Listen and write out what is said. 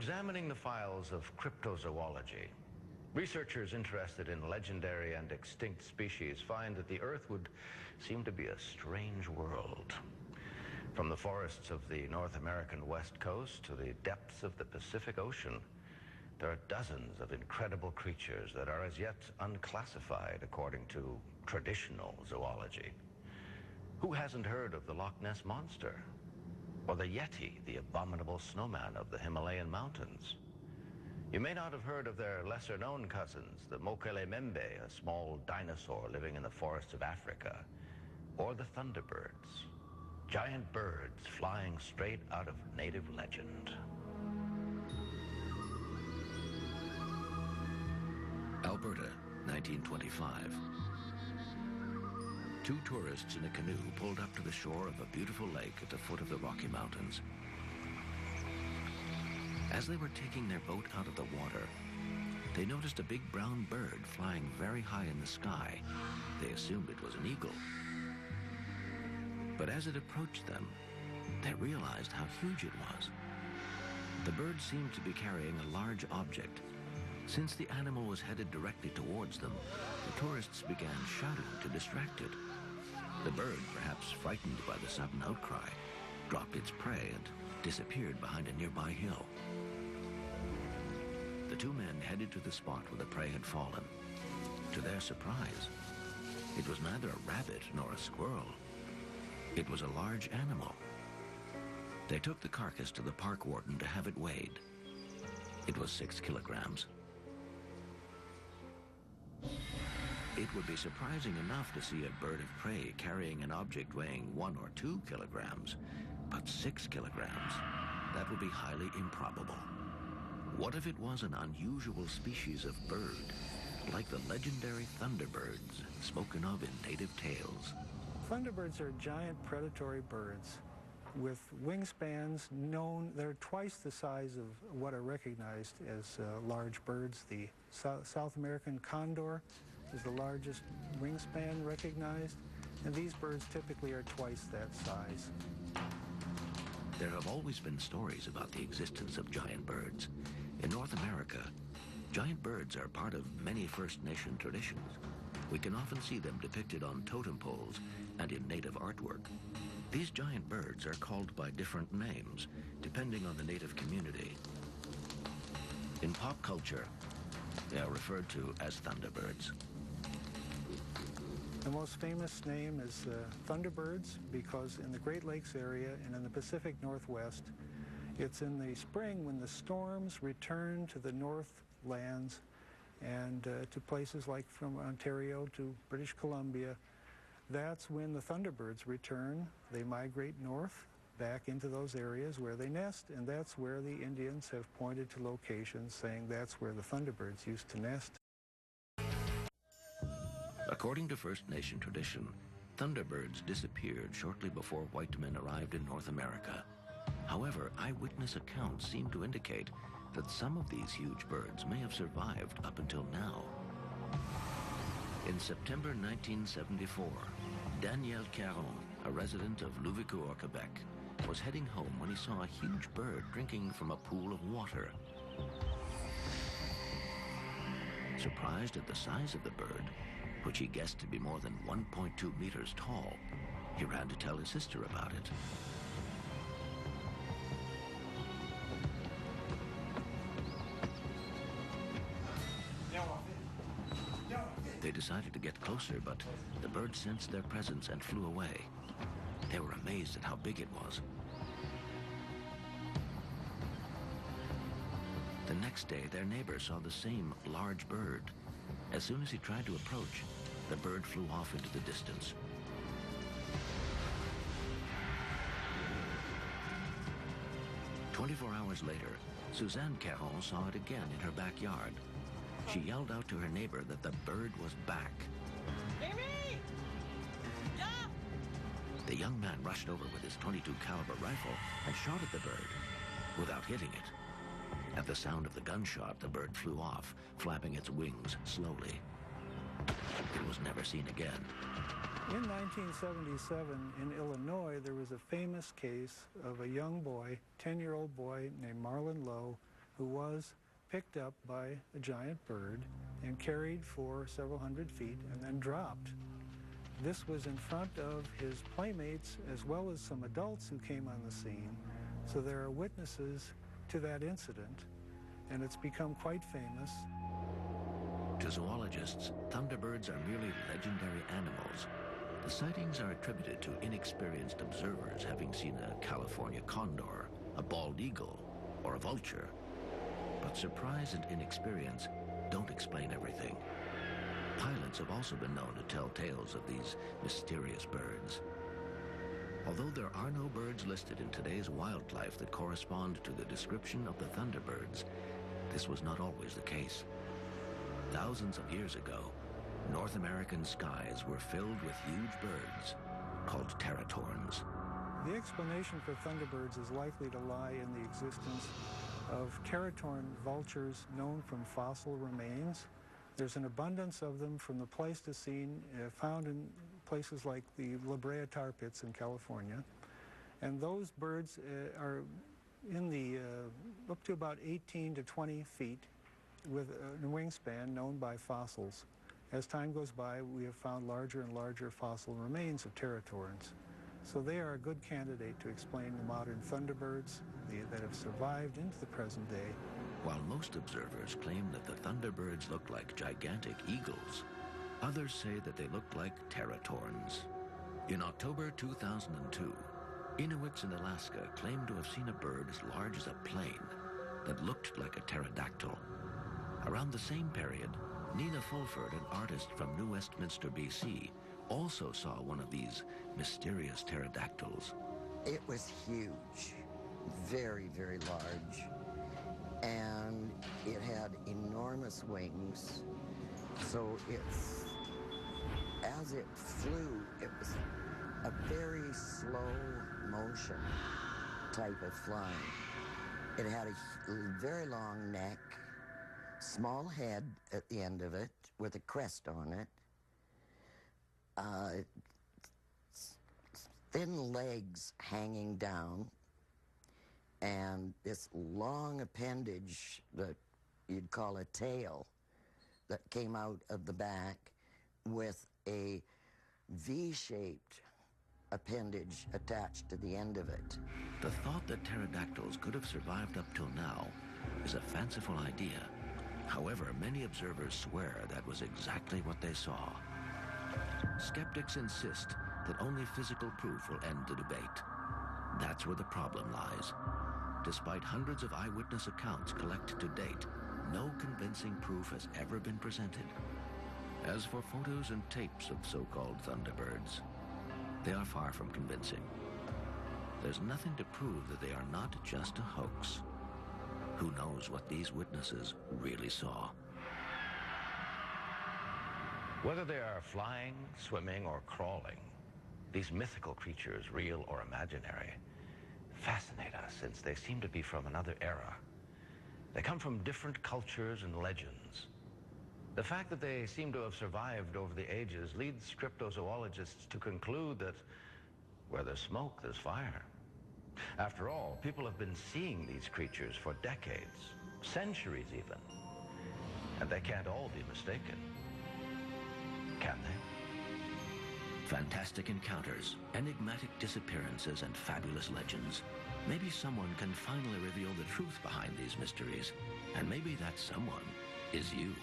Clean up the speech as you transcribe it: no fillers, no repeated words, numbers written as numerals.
Examining the files of cryptozoology, researchers interested in legendary and extinct species find that the Earth would seem to be a strange world. From the forests of the North American West Coast to the depths of the Pacific Ocean, there are dozens of incredible creatures that are as yet unclassified according to traditional zoology. Who hasn't heard of the Loch Ness Monster? Or the Yeti, the abominable snowman of the Himalayan mountains? You may not have heard of their lesser-known cousins, the Mokele-Membe, a small dinosaur living in the forests of Africa, or the Thunderbirds, giant birds flying straight out of native legend. Alberta, 1925. Two tourists in a canoe pulled up to the shore of a beautiful lake at the foot of the Rocky Mountains. As they were taking their boat out of the water, they noticed a big brown bird flying very high in the sky. They assumed it was an eagle. But as it approached them, they realized how huge it was. The bird seemed to be carrying a large object. Since the animal was headed directly towards them, the tourists began shouting to distract it. The bird, perhaps frightened by the sudden outcry, dropped its prey and disappeared behind a nearby hill. The two men headed to the spot where the prey had fallen. To their surprise, it was neither a rabbit nor a squirrel. It was a large animal. They took the carcass to the park warden to have it weighed. It was 6 kilograms. It would be surprising enough to see a bird of prey carrying an object weighing 1 or 2 kilograms, but 6 kilograms, that would be highly improbable. What if it was an unusual species of bird, like the legendary thunderbirds spoken of in native tales? Thunderbirds are giant predatory birds with wingspans that are twice the size of what are recognized as large birds. The South American condor is the largest wingspan recognized, and these birds typically are twice that size. There have always been stories about the existence of giant birds. In North America, giant birds are part of many First Nation traditions. We can often see them depicted on totem poles and in native artwork. These giant birds are called by different names, depending on the native community. In pop culture, they are referred to as thunderbirds. The most famous name is Thunderbirds because in the Great Lakes area and in the Pacific Northwest, it's in the spring when the storms return to the northlands and to places like from Ontario to British Columbia. That's when the Thunderbirds return. They migrate north back into those areas where they nest, and that's where the Indians have pointed to locations saying that's where the Thunderbirds used to nest. According to First Nation tradition, thunderbirds disappeared shortly before white men arrived in North America. However, eyewitness accounts seem to indicate that some of these huge birds may have survived up until now. In September 1974, Daniel Caron, a resident of Louvicourt, Quebec, was heading home when he saw a huge bird drinking from a pool of water. Surprised at the size of the bird, which he guessed to be more than 1.2 meters tall, he ran to tell his sister about it. They decided to get closer, but the bird sensed their presence and flew away. They were amazed at how big it was. The next day, their neighbor saw the same large bird. As soon as he tried to approach, the bird flew off into the distance. "24 hours later, Suzanne Caron saw it again in her backyard. She yelled out to her neighbor that the bird was back. Baby! Yeah! The young man rushed over with his .22 caliber rifle and shot at the bird without hitting it. At the sound of the gunshot, the bird flew off, flapping its wings slowly. It was never seen again. In 1977, in Illinois, there was a famous case of a young boy, 10-year-old boy named Marlon Lowe, who was picked up by a giant bird and carried for several hundred feet and then dropped. This was in front of his playmates as well as some adults who came on the scene. So there are witnesses to that incident, and it's become quite famous. To zoologists, thunderbirds are merely legendary animals. The sightings are attributed to inexperienced observers having seen a California condor, a bald eagle, or a vulture. But surprise and inexperience don't explain everything. Pilots have also been known to tell tales of these mysterious birds. Although there are no birds listed in today's wildlife that correspond to the description of the thunderbirds, this was not always the case. Thousands of years ago, North American skies were filled with huge birds called teratorns. The explanation for thunderbirds is likely to lie in the existence of teratorn vultures known from fossil remains. There's an abundance of them from the Pleistocene, found in places like the La Brea tar pits in California. And those birds are in the up to about 18 to 20 feet with a wingspan known by fossils. As time goes by, we have found larger and larger fossil remains of teratorns. So they are a good candidate to explain the modern thunderbirds that have survived into the present day. While most observers claim that the thunderbirds look like gigantic eagles, others say that they look like teratorns. In October 2002, Inuits in Alaska claimed to have seen a bird as large as a plane that looked like a pterodactyl. Around the same period, Nina Fulford, an artist from New Westminster, BC, also saw one of these mysterious pterodactyls. It was huge, very, very large, and it had enormous wings. So as it flew, it was a very slow motion type of flying. It had a very long neck, small head at the end of it with a crest on it, thin legs hanging down, and this long appendage that you'd call a tail that came out of the back with a V-shaped appendage attached to the end of it. The thought that pterodactyls could have survived up till now is a fanciful idea. However, many observers swear that was exactly what they saw. Skeptics insist that only physical proof will end the debate. That's where the problem lies. Despite hundreds of eyewitness accounts collected to date, no convincing proof has ever been presented. As for photos and tapes of so-called thunderbirds, they are far from convincing. There's nothing to prove that they are not just a hoax. Who knows what these witnesses really saw? Whether they are flying, swimming, or crawling, these mythical creatures, real or imaginary, fascinate us since they seem to be from another era. They come from different cultures and legends. The fact that they seem to have survived over the ages leads cryptozoologists to conclude that where there's smoke, there's fire. After all, people have been seeing these creatures for decades, centuries even, and they can't all be mistaken. Can they? Fantastic encounters, enigmatic disappearances, and fabulous legends. Maybe someone can finally reveal the truth behind these mysteries, and maybe that someone is you.